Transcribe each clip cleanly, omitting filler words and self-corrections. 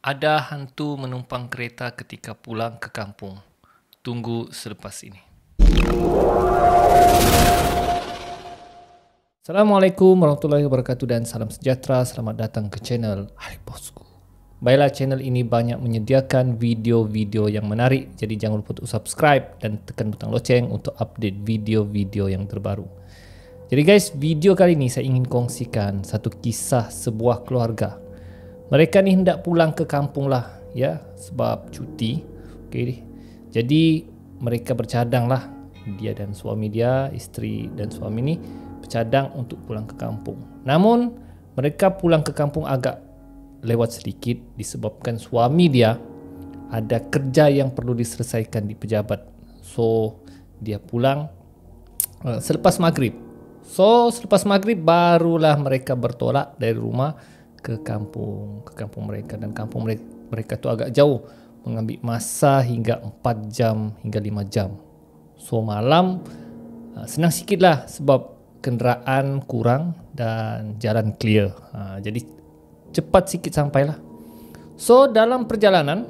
Ada hantu menumpang kereta ketika pulang ke kampung. Tunggu selepas ini. Assalamualaikum warahmatullahi wabarakatuh dan salam sejahtera. Selamat datang ke channel Hai Bosku. Baiklah, channel ini banyak menyediakan video-video yang menarik. Jadi jangan lupa untuk subscribe dan tekan butang loceng untuk update video-video yang terbaru. Jadi guys, video kali ini saya ingin kongsikan satu kisah sebuah keluarga. Mereka ni hendak pulang ke kampung lah, ya, sebab cuti. Okay. Jadi mereka bercadang lah, dia dan suami dia, isteri dan suami ni bercadang untuk pulang ke kampung. Namun mereka pulang ke kampung agak lewat sedikit disebabkan suami dia ada kerja yang perlu diselesaikan di pejabat. So dia pulang selepas maghrib. So selepas maghrib barulah mereka bertolak dari rumah ke kampung mereka, dan kampung mereka tu agak jauh, mengambil masa hingga 4 jam hingga 5 jam. So malam senang sikit lah sebab kenderaan kurang dan jalan clear. Jadi cepat sikit sampailah. So dalam perjalanan,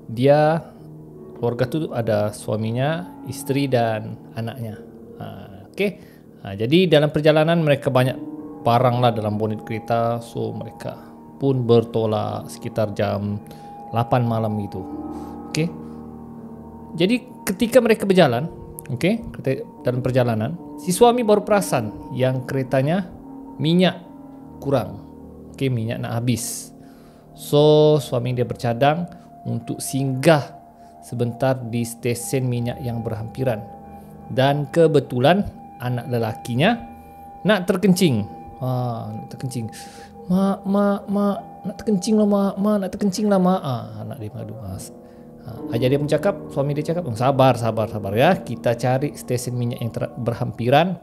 dia keluarga tu ada suaminya, isteri dan anaknya. Jadi dalam perjalanan mereka banyak barang lah dalam bonet kereta. So mereka pun bertolak sekitar jam 8 malam gitu. Jadi ketika mereka berjalan, dalam perjalanan, si suami baru perasan yang keretanya minyak kurang. Minyak nak habis. So suami dia bercadang untuk singgah sebentar di stesen minyak yang berhampiran. Dan kebetulan anak lelakinya nak terkencing. Nak terkencing. Mak, nak terkencing lah mak, nak terkencing lah mak. Anak dia mengadu. Ajar dia pun cakap, suami dia cakap, sabar ya, kita cari stesen minyak yang berhampiran,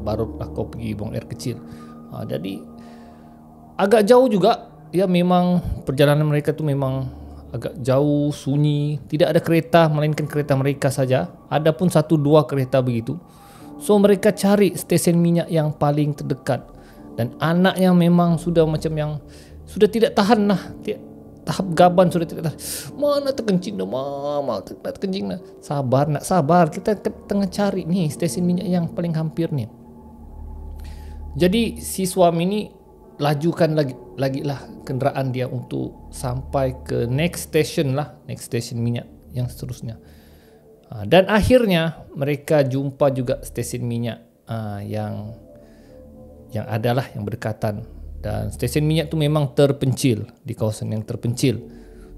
barulah kau pergi buang air kecil. Jadi agak jauh juga, ya, memang perjalanan mereka tu memang agak jauh, sunyi, tidak ada kereta melainkan kereta mereka saja. Ada pun 1-2 kereta begitu. So mereka cari stesen minyak yang paling terdekat, dan anaknya memang sudah macam yang sudah tidak tahan lah, tahap gaban sudah tidak tahan. Mana terkencing dah, mama nak terkencing dah. Sabar, kita tengah cari ni stesen minyak yang paling hampir ni. Jadi si suami ni lajukan lagi lah kenderaan dia untuk sampai ke next station minyak yang seterusnya. Dan akhirnya mereka jumpa juga stesen minyak yang adalah yang berdekatan, dan stesen minyak tu memang terpencil di kawasan yang terpencil.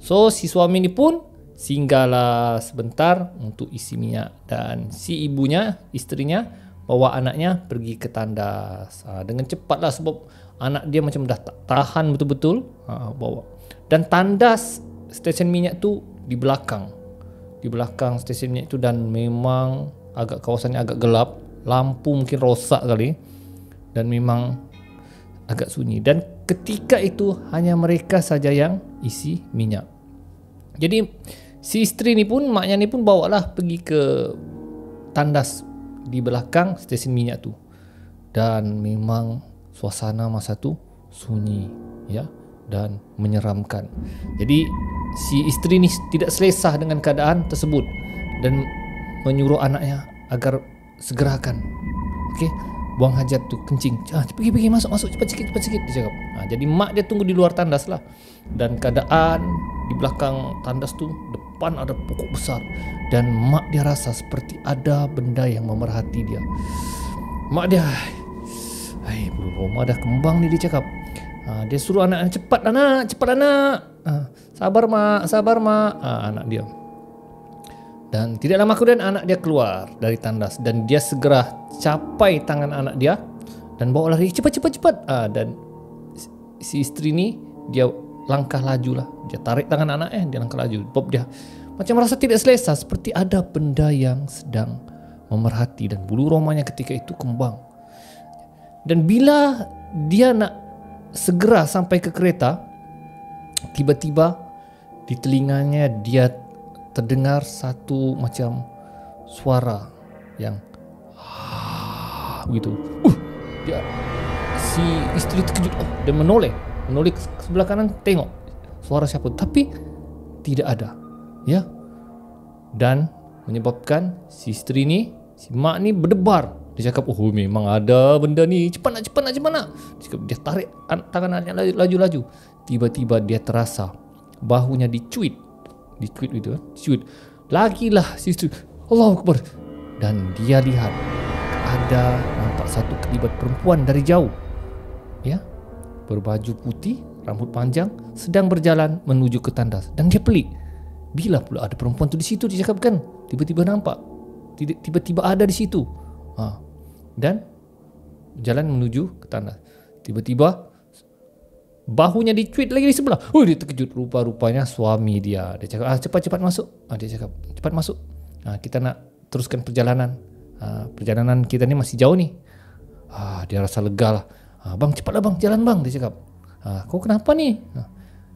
So si suami ni pun singgahlah sebentar untuk isi minyak, dan si ibunya, isterinya, bawa anaknya pergi ke tandas dengan cepatlah sebab anak dia macam dah tak tahan betul-betul bawa. Dan tandas stesen minyak tu di belakang stesen minyak itu, dan memang kawasannya agak gelap, lampu mungkin rosak kali, dan memang agak sunyi. Dan ketika itu hanya mereka saja yang isi minyak. Jadi si isteri ni pun, maknya ni pun bawalah pergi ke tandas di belakang stesen minyak tu, dan memang suasana masa tu sunyi, ya, dan menyeramkan. Jadi si isteri ni tidak selesa dengan keadaan tersebut dan menyuruh anaknya agar segerakan buang hajat tu, kencing. Pergi masuk cepat sikit dia cakap. Jadi mak dia tunggu di luar tandas lah, dan keadaan di belakang tandas tu depan ada pokok besar, dan mak dia rasa seperti ada benda yang memerhati dia. Mak dia, bulu roma dah kembang ni, dia cakap. Dia suruh anak, cepat anak. Sabar mak. Anak dia. Dan tidak lama kemudian anak dia keluar dari tandas, dan dia segera capai tangan anak dia dan bawa lari, cepat. Dan si isteri ni dia langkah laju lah. Dia tarik tangan anaknya, dia langkah laju. Bob dia macam merasa tidak selesa, seperti ada benda yang sedang memerhati, dan bulu romanya ketika itu kembang. Dan bila dia nak segera sampai ke kereta, tiba-tiba di telinganya dia terdengar satu macam suara yang begitu. Dia si isteri terkejut dan menoleh. menoleh ke sebelah kanan, tengok suara siapa, tapi tidak ada, ya. Dan menyebabkan si isteri ni, si mak ni berdebar. Dia cakap, oh memang ada benda ni, cepat nak. Dia cakap, dia tarik tangan anaknya laju-laju. Tiba-tiba dia terasa bahunya dicuit itu, cuit. Lagilah si isteri, Allahu Akbar. Dan dia lihat ada nampak satu kelibat perempuan dari jauh, ya, berbaju putih, rambut panjang, sedang berjalan menuju ke tandas. Dan dia pelik, bila pula ada perempuan tu di situ, dia cakap kan, tiba-tiba nampak, tiba-tiba ada di situ, dan jalan menuju ke tandas. Tiba-tiba bahunya dicuit lagi di sebelah. Dia terkejut, rupa-rupanya suami dia. Dia cakap, cepat masuk. Dia cakap, cepat masuk, kita nak teruskan perjalanan. Perjalanan kita ni masih jauh ni. Dia rasa lega lah. Bang, cepatlah bang, jalan bang, dia cakap. Kau kenapa ni?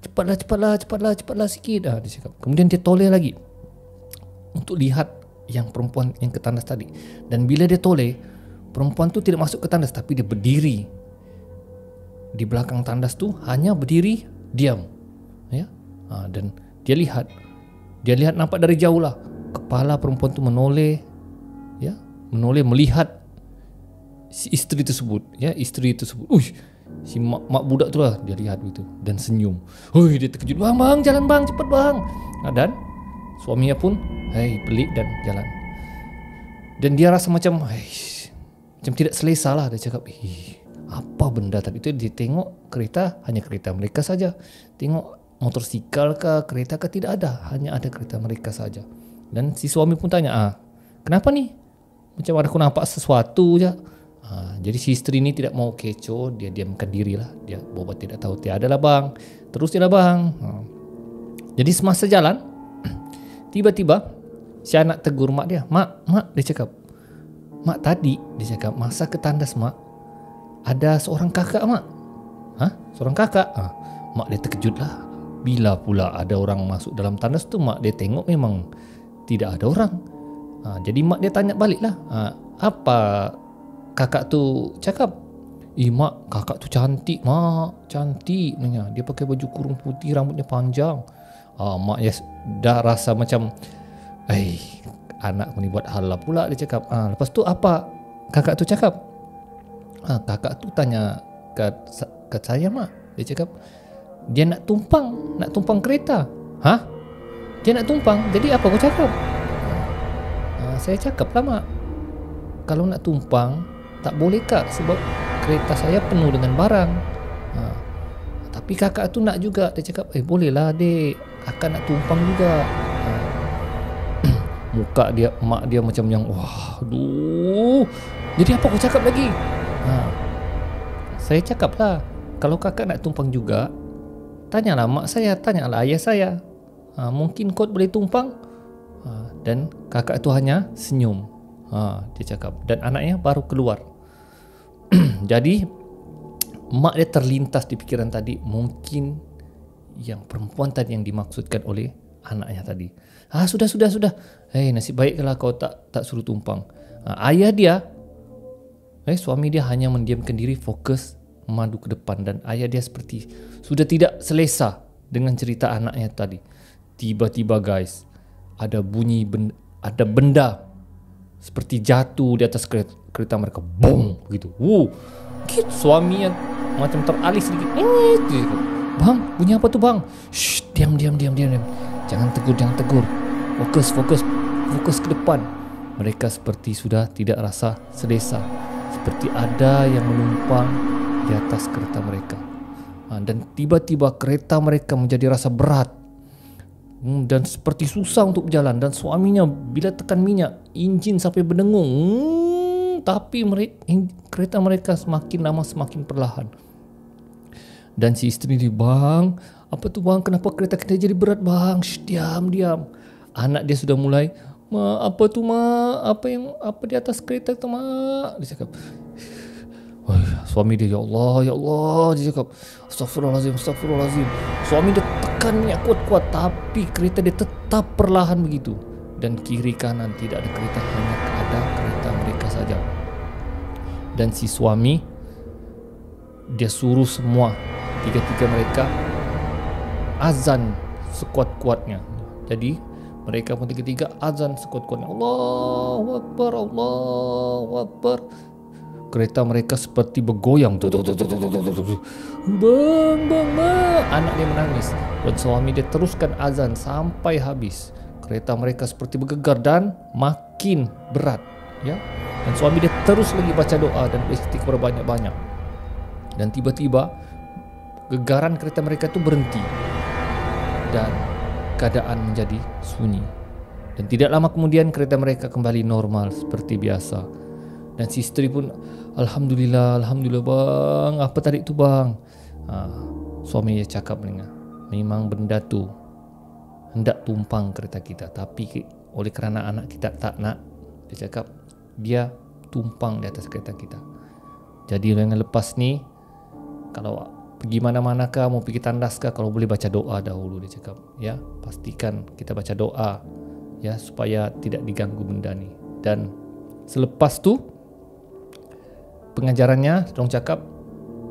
Cepatlah sikit, dia cakap. Kemudian dia toleh lagi untuk lihat yang perempuan yang ke tandas tadi. Dan bila dia toleh, perempuan tu tidak masuk ke tandas, tapi dia berdiri di belakang tandas tu, hanya berdiri diam, ya. Dan dia lihat nampak dari jauh lah, kepala perempuan tu menoleh, ya, melihat si isteri tersebut, ya, si mak budak tu lah, dia lihat begitu dan senyum. Dia terkejut, bang, jalan bang, cepat bang. Dan suaminya pun pelik dan jalan. Dan dia rasa macam tidak selesa lah. Dia cakap, apa benda tadi itu? Dia tengok kereta, hanya kereta mereka saja. Tengok motosikal ke kereta ke, tidak ada, hanya ada kereta mereka saja. Dan si suami pun tanya, kenapa ni? Macam ada aku nampak sesuatu je. Jadi si isteri ni tidak mau kecoh, dia diamkan diri lah. Dia buat tidak tahu, tiada lah bang, terus dia lah bang. Jadi semasa jalan, tiba-tiba si anak tegur mak dia. Mak, dia cakap, mak tadi, dia cakap, masa ke tandas mak, ada seorang kakak mak. Seorang kakak? Mak dia terkejut lah. Bila pula ada orang masuk dalam tandas tu, mak dia tengok memang tidak ada orang. Jadi mak dia tanya balik lah, apa kakak tu cakap? Mak, kakak tu cantik mak, cantik. Dia pakai baju kurung putih, rambutnya panjang. Mak ya dah rasa macam, anak ni buat hal lah pula, dia cakap. Lepas tu apa kakak tu cakap? Kakak tu tanya ke saya mak, dia cakap dia nak tumpang kereta. Dia nak tumpang, jadi apa kau cakap? Saya cakap lah mak, kalau nak tumpang tak boleh kak, sebab kereta saya penuh dengan barang. Tapi kakak tu nak juga, dia cakap, boleh lah dek, kakak nak tumpang juga. Muka dia, mak dia macam yang, jadi apa kau cakap lagi? Saya cakap lah, kalau kakak nak tumpang juga, tanyalah mak saya, tanyalah ayah saya, mungkin kau boleh tumpang. Dan kakak tu hanya senyum, dia cakap, dan anaknya baru keluar. Jadi mak dia terlintas di pikiran tadi, mungkin yang perempuan tadi yang dimaksudkan oleh anaknya tadi. Sudah. Nasib baik kalau kau tak suruh tumpang. Ayah dia, suami dia hanya mendiamkan diri, fokus madu ke depan. Dan ayah dia seperti sudah tidak selesa dengan cerita anaknya tadi. Tiba-tiba guys, ada bunyi ada benda seperti jatuh di atas kereta mereka. Boom, begitu. Suaminya macam teralih sedikit. Bang, bunyi apa tu bang? Shh, diam. Jangan tegur. Fokus ke depan. Mereka seperti sudah tidak rasa selesa, seperti ada yang menumpang di atas kereta mereka. Dan tiba-tiba kereta mereka menjadi rasa berat, dan seperti susah untuk berjalan. Dan suaminya bila tekan minyak, enjin sampai berdengung, tapi kereta mereka semakin lama semakin perlahan. Dan si isteri dia, bang, apa tu bang, kenapa kereta kita jadi berat bang? Shh, diam. Anak dia sudah mulai, mak, apa tu mak, apa di atas kereta tu mak, dia cakap. Suami dia, ya Allah, dia cakap, Astagfirullahalazim. Suami dia tekan minyak kuat-kuat, tapi kereta dia tetap perlahan begitu. Dan kiri kanan tidak ada kereta, hanya ada kereta mereka saja. Dan si suami, dia suruh semua tiga-tiga mereka azan sekuat-kuatnya. Jadi mereka pun tiga-tiga azan sekuat-kuatnya. Allahu Akbar, Allahu Akbar. Kereta mereka seperti bergoyang. Bang, anak dia menangis. Dan suami dia teruskan azan sampai habis. Kereta mereka seperti bergegar dan makin berat, ya. Dan suami dia terus lagi baca doa dan beristighfar banyak-banyak. Dan tiba-tiba gegaran kereta mereka itu berhenti dan keadaan menjadi sunyi. Dan tidak lama kemudian kereta mereka kembali normal seperti biasa. Dan si isteri pun, Alhamdulillah bang, apa tadi itu bang? Suami dia cakap dengar, memang benda tu hendak tumpang kereta kita, tapi oleh kerana anak kita tak nak, dia cakap dia tumpang di atas kereta kita. Jadi yang lepas ni, kalau pergi mana-mana kah, mau pergi tandas kah, kalau boleh baca doa dahulu, dia cakap. Ya, pastikan kita baca doa, ya, supaya tidak diganggu benda ni. Dan selepas tu pengajarannya, orang cakap,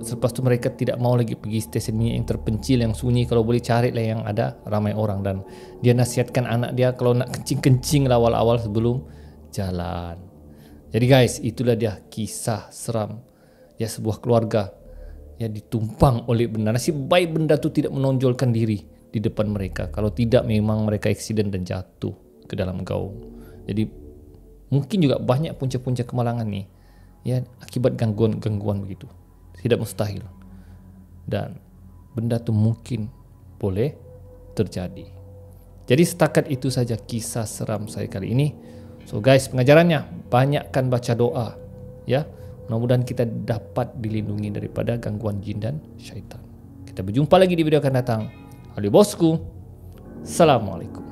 selepas tu mereka tidak mau lagi pergi stesen minyak yang terpencil, yang sunyi. Kalau boleh carilah yang ada ramai orang. Dan dia nasihatkan anak dia kalau nak kencing-kencing lah awal-awal sebelum jalan. Jadi guys, itulah dia kisah seram, ya, sebuah keluarga yang ditumpang oleh benda. Nasib baik benda tu tidak menonjolkan diri di depan mereka. Kalau tidak, memang mereka aksiden dan jatuh ke dalam gaung. Jadi mungkin juga banyak punca-punca kemalangan ni, ya, akibat gangguan begitu. Tidak mustahil. Dan benda tu mungkin boleh terjadi. Jadi setakat itu saja kisah seram saya kali ini. So guys, pengajarannya, banyakkan baca doa, ya. Mudah-mudahan kita dapat dilindungi daripada gangguan jin dan syaitan. Kita berjumpa lagi di video akan datang. Halo bosku. Assalamualaikum.